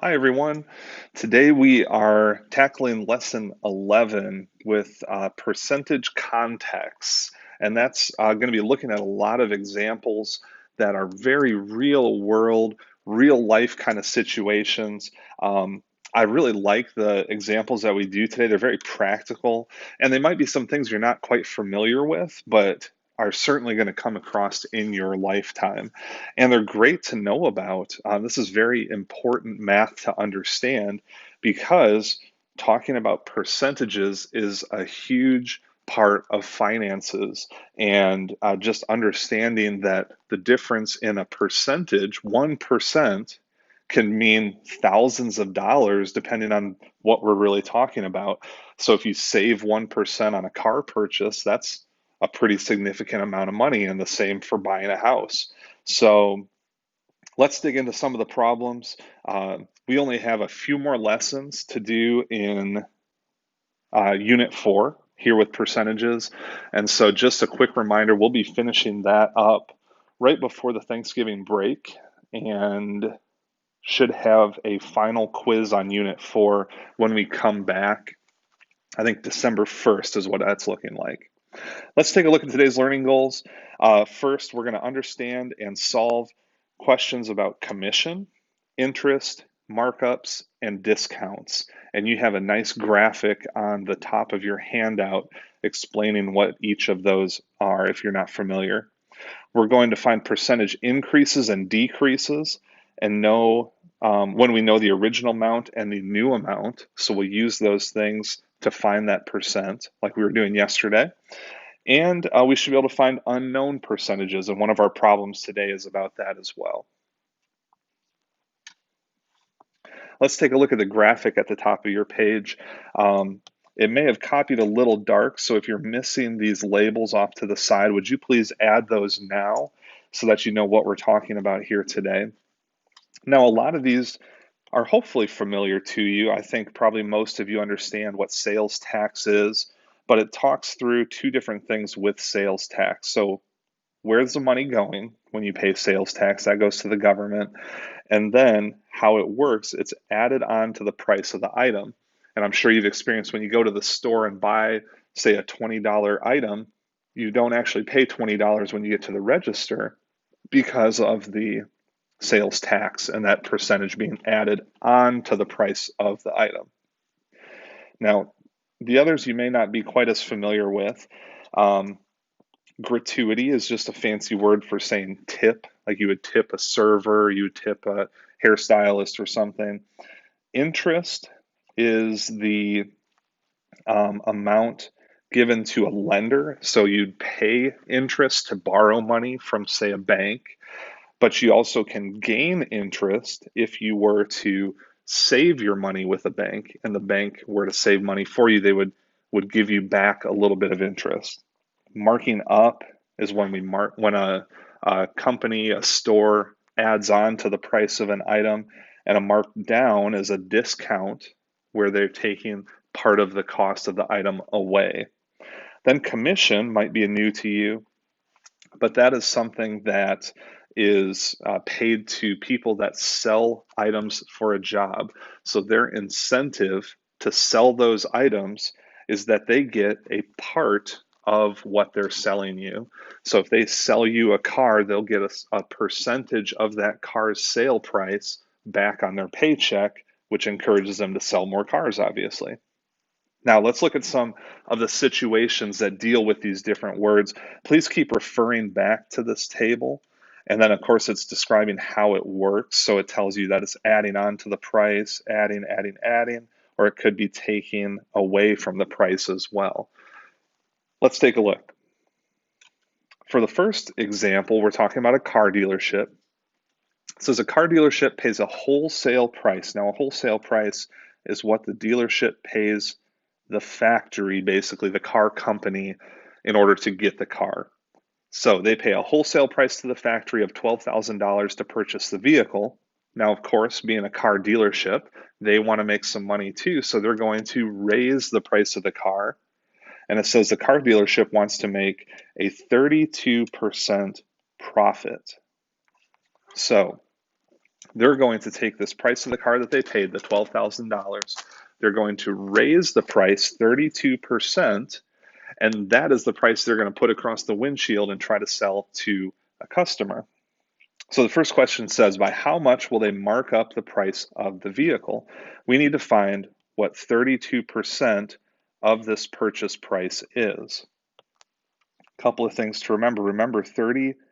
Hi, everyone. Today we are tackling lesson 11 with percentage context. And that's going to be looking at a lot of examples that are very real world, real life kind of situations. I really like the examples that we do today. They're very practical, and they might be some things you're not quite familiar with, but are certainly going to come across in your lifetime, and they're great to know about. This is very important math to understand because talking about percentages is a huge part of finances, and just understanding that the difference in a percentage, 1%, can mean thousands of dollars depending on what we're really talking about. So if you save 1% on a car purchase, that's a pretty significant amount of money, and the same for buying a house. So let's dig into some of the problems. We only have a few more lessons to do in Unit 4 here with percentages. And so just a quick reminder, we'll be finishing that up right before the Thanksgiving break and should have a final quiz on Unit 4 when we come back. I think December 1st is what that's looking like. Let's take a look at today's learning goals. First, we're going to understand and solve questions about commission, interest, markups, and discounts. And you have a nice graphic on the top of your handout explaining what each of those are if you're not familiar. We're going to find percentage increases and decreases and know when we know the original amount and the new amount. So we'll use those things to find that percent like we were doing yesterday. And we should be able to find unknown percentages, and one of our problems today is about that as well. Let's take a look at the graphic at the top of your page. It may have copied a little dark, so if you're missing these labels off to the side, would you please add those now so that you know what we're talking about here today? Now, a lot of these are hopefully familiar to you. I think probably most of you understand what sales tax is, but it talks through two different things with sales tax. So where's the money going when you pay sales tax? That goes to the government. And then how it works, it's added on to the price of the item. And I'm sure you've experienced when you go to the store and buy, say, a $20 item, you don't actually pay $20 when you get to the register because of the sales tax and that percentage being added on to the price of the item. Now, the others you may not be quite as familiar with. Gratuity is just a fancy word for saying tip, like you would tip a server, you would tip a hairstylist or something. Interest is the amount given to a lender. So you'd pay interest to borrow money from, say, a bank, but you also can gain interest if you were to save your money with a bank and the bank were to save money for you, they would give you back a little bit of interest. Marking up is when a company, a store adds on to the price of an item, and a markdown is a discount where they're taking part of the cost of the item away. Then commission might be new to you, but that is something that is paid to people that sell items for a job. So their incentive to sell those items is that they get a part of what they're selling you. So if they sell you a car, they'll get a percentage of that car's sale price back on their paycheck, which encourages them to sell more cars, obviously. Now, let's look at some of the situations that deal with these different words. Please keep referring back to this table. And then, of course, it's describing how it works. So it tells you that it's adding on to the price, adding, or it could be taking away from the price as well. Let's take a look. For the first example, we're talking about a car dealership. It says a car dealership pays a wholesale price. Now, a wholesale price is what the dealership pays the factory, basically the car company, in order to get the car. So they pay a wholesale price to the factory of $12,000 to purchase the vehicle. Now, of course, being a car dealership, they want to make some money too, so they're going to raise the price of the car. And it says the car dealership wants to make a 32% profit. So they're going to take this price of the car that they paid, the $12,000, they're going to raise the price 32%, and that is the price they're going to put across the windshield and try to sell to a customer. So the first question says, by how much will they mark up the price of the vehicle? We need to find what 32% of this purchase price is. A couple of things to remember. Remember, 32%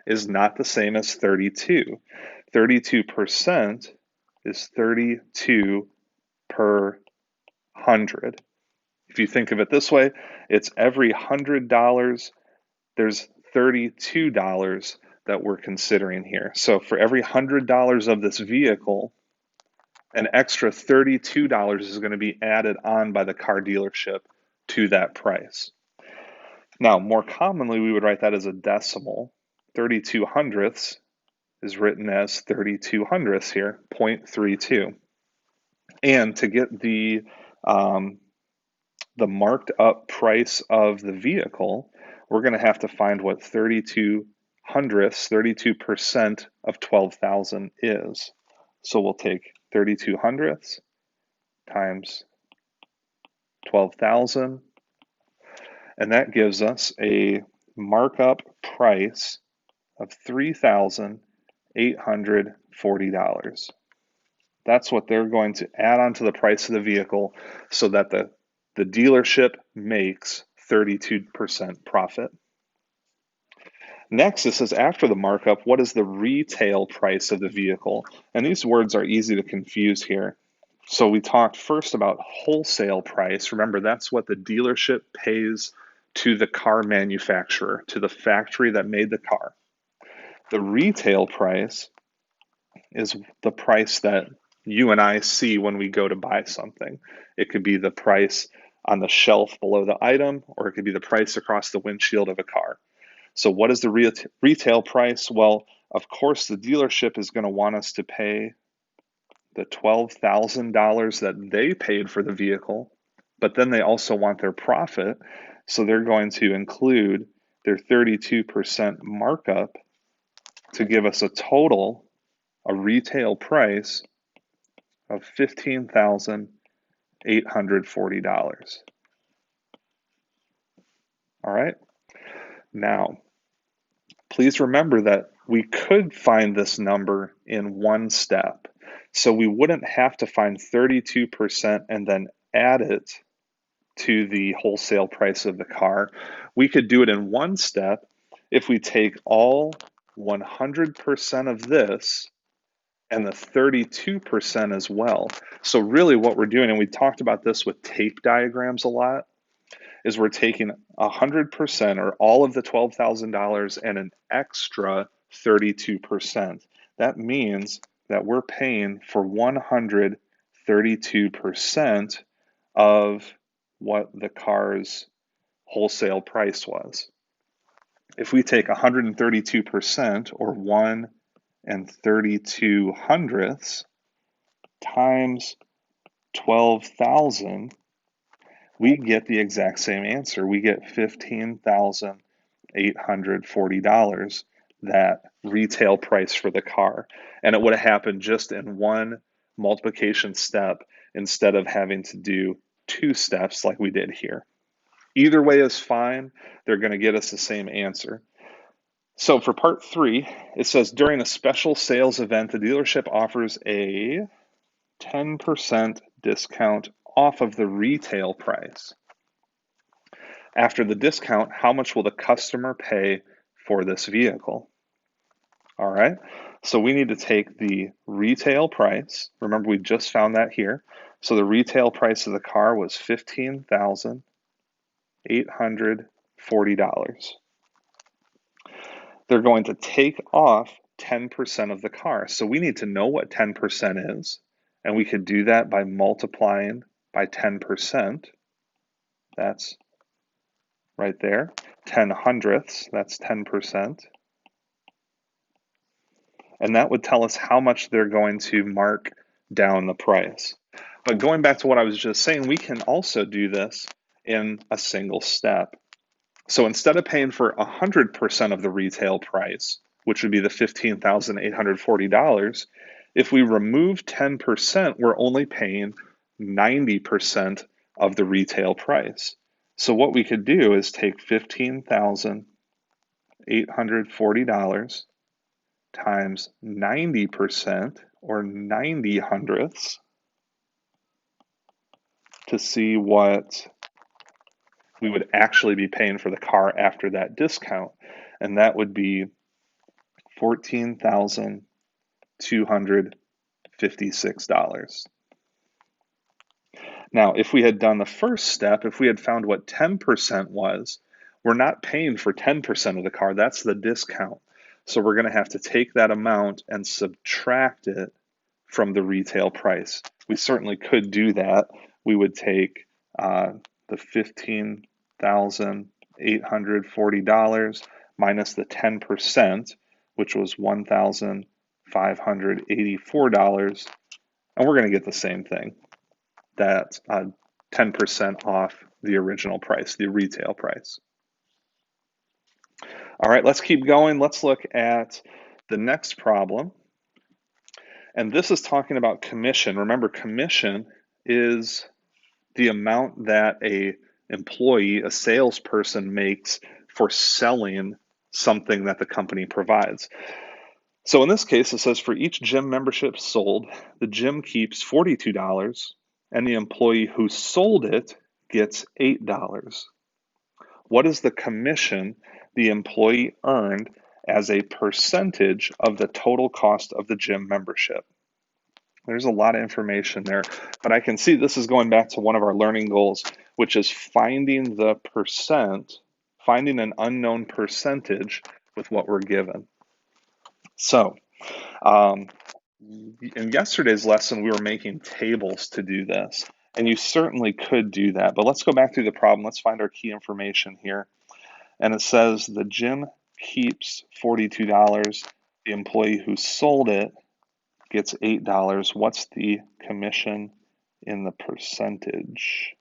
is not the same as 32. 32% is 32 per 100. If you think of it this way, it's every $100, there's $32 that we're considering here. So for every $100 of this vehicle, an extra $32 is going to be added on by the car dealership to that price. Now, more commonly, we would write that as a decimal. 32 hundredths is written as 32 hundredths here, 0.32. And to get the marked up price of the vehicle, we're going to have to find what 32 hundredths, 32% of 12,000 is. So we'll take 32 hundredths times 12,000, and that gives us a markup price of $3,840. That's what they're going to add on to the price of the vehicle so that the dealership makes 32% profit. Next, it says after the markup, what is the retail price of the vehicle? And these words are easy to confuse here. So we talked first about wholesale price. Remember, that's what the dealership pays to the car manufacturer, to the factory that made the car. The retail price is the price that you and I see when we go to buy something. It could be the price on the shelf below the item, or it could be the price across the windshield of a car. So what is the retail price? Well, of course, the dealership is going to want us to pay the $12,000 that they paid for the vehicle, but then they also want their profit. So they're going to include their 32% markup to give us a retail price of $15,840. All right. Now, please remember that we could find this number in one step. So we wouldn't have to find 32% and then add it to the wholesale price of the car. We could do it in one step if we take all 100% of this and the 32% as well. So really what we're doing, and we talked about this with tape diagrams a lot, is we're taking 100% or all of the $12,000 and an extra 32%. That means that we're paying for 132% of what the car's wholesale price was. If we take 132% or 1 32 hundredths times 12,000, we get the exact same answer. We get $15,840, that retail price for the car. And it would have happened just in one multiplication step instead of having to do two steps like we did here. Either way is fine. They're going to get us the same answer. So for part 3, it says during a special sales event, the dealership offers a 10% discount off of the retail price. After the discount, how much will the customer pay for this vehicle? All right, so we need to take the retail price. Remember, we just found that here. So the retail price of the car was $15,840. They're going to take off 10% of the car. So we need to know what 10% is, and we could do that by multiplying by 10%. That's right there. 10 hundredths, that's 10%. And that would tell us how much they're going to mark down the price. But going back to what I was just saying, we can also do this in a single step. So instead of paying for 100% of the retail price which would be the $15,840, if we remove 10%, we're only paying 90% of the retail price. So what we could do is take $15,840 times 90%, or 90 hundredths, to see what we would actually be paying for the car after that discount. And that would be $14,256. Now, if we had done the first step, if we had found what 10% was, we're not paying for 10% of the car, that's the discount. So we're going to have to take that amount and subtract it from the retail price. We certainly could do that. We would take the $15,840 minus the 10%, which was $1,584, and we're going to get the same thing. That 10% off the original price, the retail price. All right, let's keep going. Let's look at the next problem. And this is talking about commission. Remember, commission is the amount that a employee, a salesperson, makes for selling something that the company provides. So in this case, it says for each gym membership sold, the gym keeps $42, and the employee who sold it gets $8. What is the commission the employee earned as a percentage of the total cost of the gym membership? There's a lot of information there, but I can see this is going back to one of our learning goals, which is finding the percent, finding an unknown percentage with what we're given. So, in yesterday's lesson, we were making tables to do this, and you certainly could do that, but let's go back through the problem. Let's find our key information here. And it says the gym keeps $42. The employee who sold it gets $8. What's the commission in the percentage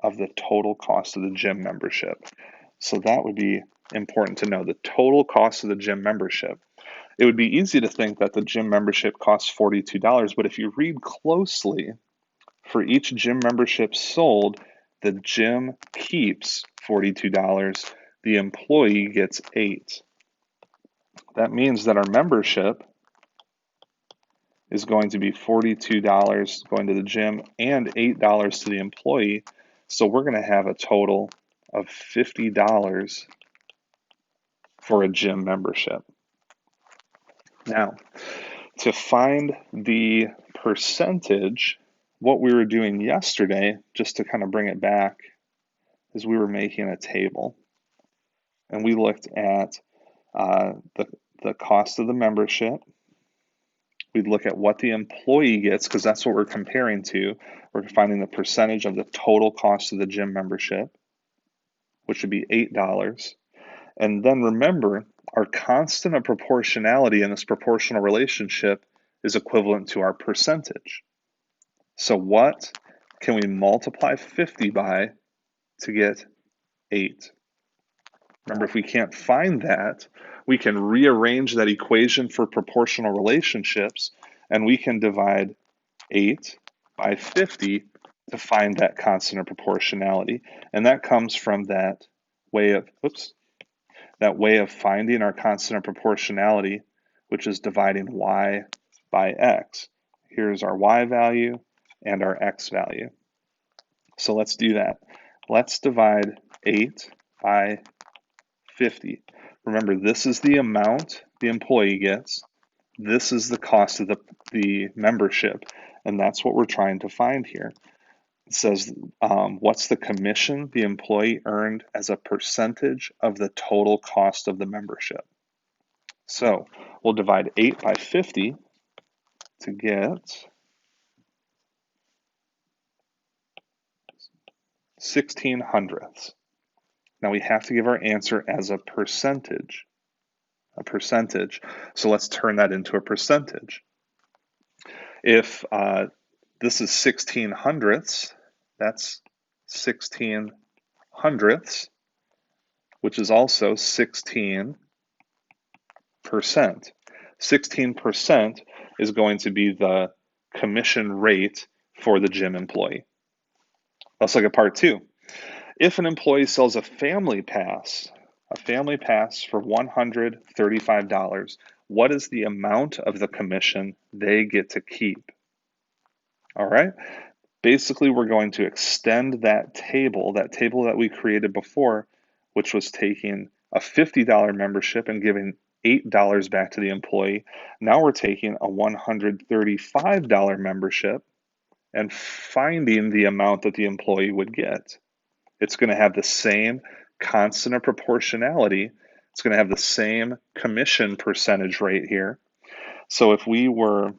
of the total cost of the gym membership? So that would be important to know, the total cost of the gym membership. It would be easy to think that the gym membership costs $42, but if you read closely, for each gym membership sold, the gym keeps $42, the employee gets $8. That means that our membership is going to be $42 going to the gym and $8 to the employee. So we're going to have a total of $50 for a gym membership. Now, to find the percentage, what we were doing yesterday, just to kind of bring it back, is we were making a table. And we looked at the cost of the membership. We'd look at what the employee gets, because that's what we're comparing to. We're finding the percentage of the total cost of the gym membership, which would be $8. And then remember, our constant of proportionality in this proportional relationship is equivalent to our percentage. So what can we multiply 50 by to get 8? Remember, if we can't find that, we can rearrange that equation for proportional relationships, and we can divide 8 by 50 to find that constant of proportionality. And that comes from that way of, finding our constant of proportionality, which is dividing y by x. Here's our y value and our x value. So let's do that. Let's divide 8 by 50. Remember, this is the amount the employee gets. This is the cost of the membership, and that's what we're trying to find here. It says, what's the commission the employee earned as a percentage of the total cost of the membership? So we'll divide 8 by 50 to get 16 hundredths. Now we have to give our answer as a percentage. So let's turn that into a percentage. If this is 16 hundredths, that's 16 hundredths, which is also 16 16% is going to be the commission rate for the gym employee. Let's look at part two. If an employee sells a family pass for $135, what is the amount of the commission they get to keep? All right. Basically, we're going to extend that table that we created before, which was taking a $50 membership and giving $8 back to the employee. Now we're taking a $135 membership and finding the amount that the employee would get. It's going to have the same constant of proportionality. It's going to have the same commission percentage rate here. So if we were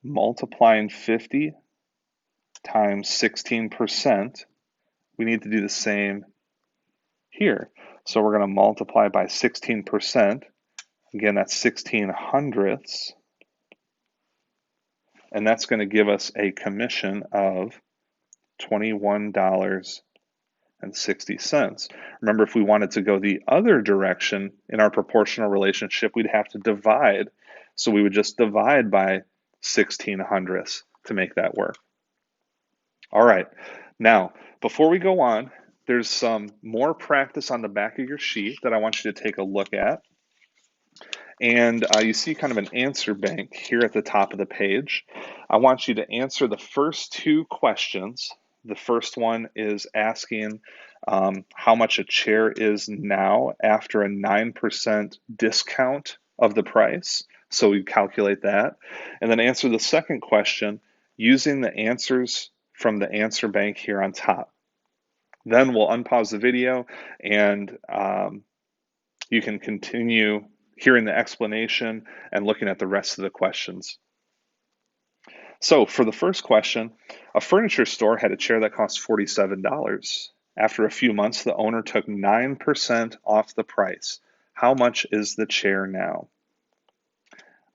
multiplying 50 times 16%, we need to do the same here. So we're going to multiply by 16%. Again, that's 16 hundredths. And that's going to give us a commission of $21.60. Remember, if we wanted to go the other direction in our proportional relationship, we'd have to divide. So we would just divide by 16 hundredths to make that work. All right, now, before we go on, there's some more practice on the back of your sheet that I want you to take a look at. And you see kind of an answer bank here at the top of the page. I want you to answer the first two questions. The first one is asking how much a chair is now after a 9% discount of the price. So we calculate that. And then answer the second question using the answers from the answer bank here on top. Then we'll unpause the video and you can continue hearing the explanation and looking at the rest of the questions. So for the first question, a furniture store had a chair that cost $47. After a few months, the owner took 9% off the price. How much is the chair now?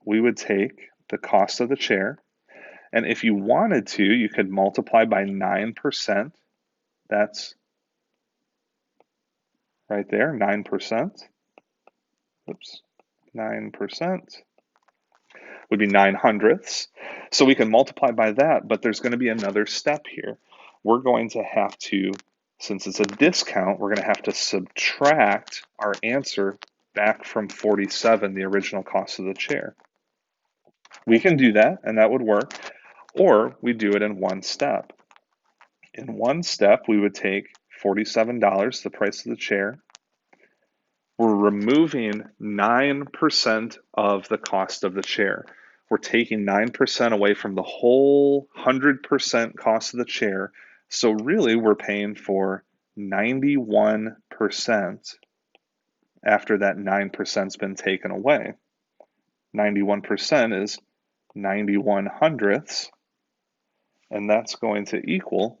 We would take the cost of the chair, and if you wanted to, you could multiply by 9%. That's right there, 9%. Oops, 9% would be 9 hundredths. So we can multiply by that, but there's going to be another step here. We're going to have to, since it's a discount, we're going to have to subtract our answer back from 47, the original cost of the chair. We can do that, and that would work, or we do it in one step. In one step, we would take $47, the price of the chair. We're removing 9% of the cost of the chair. We're taking 9% away from the whole 100% cost of the chair. So really, we're paying for 91% after that 9%'s been taken away. 91% is 91 hundredths, and that's going to equal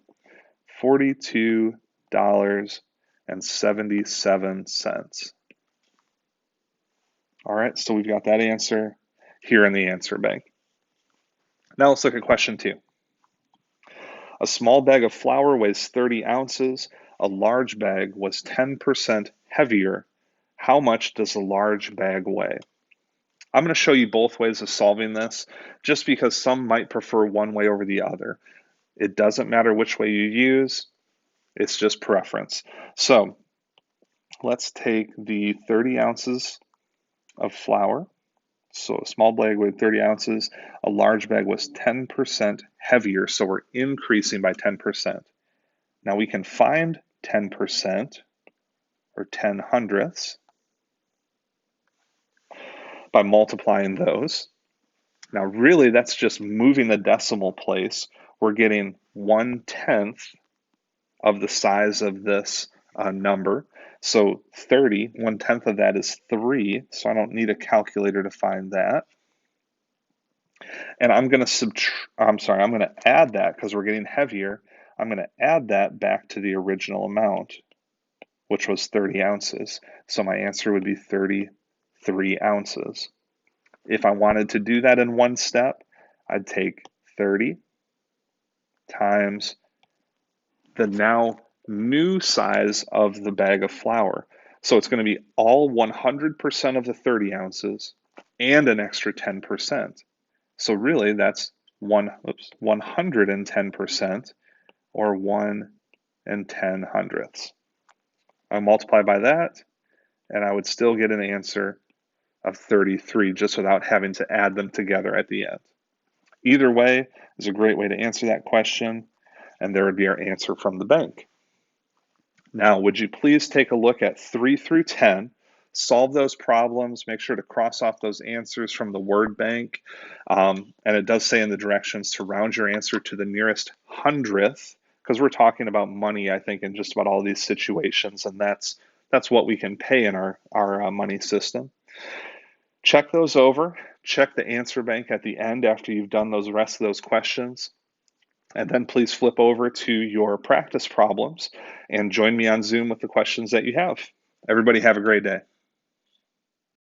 $42.77. All right, so we've got that answer here in the answer bank. Now let's look at question two. A small bag of flour weighs 30 ounces. A large bag was 10% heavier. How much does a large bag weigh? I'm going to show you both ways of solving this, just because some might prefer one way over the other. It doesn't matter which way you use, it's just preference. So let's take the 30 ounces of flour. So a small bag weighed 30 ounces, a large bag was 10% heavier, so we're increasing by 10%. Now we can find 10%, or 10 hundredths, by multiplying those. Now really that's just moving the decimal place. We're getting 1/10 of the size of this number. So 30, 1/10 of that is 3, so I don't need a calculator to find that. And I'm going to add that because we're getting heavier. I'm going to add that back to the original amount, which was 30 ounces. So my answer would be 33 ounces. If I wanted to do that in one step, I'd take 30 times the now new size of the bag of flour. So it's going to be all 100% of the 30 ounces and an extra 10%. So really that's 110%, or 1 and 10 hundredths. I multiply by that, and I would still get an answer of 33 just without having to add them together at the end. Either way is a great way to answer that question, and there would be our answer from the bank. Now, would you please take a look at 3 through 10, solve those problems, make sure to cross off those answers from the word bank, and it does say in the directions to round your answer to the nearest hundredth, because we're talking about money, I think, in just about all these situations, and that's what we can pay in our money system. Check those over, check the answer bank at the end after you've done those rest of those questions. And then please flip over to your practice problems and join me on Zoom with the questions that you have. Everybody have a great day.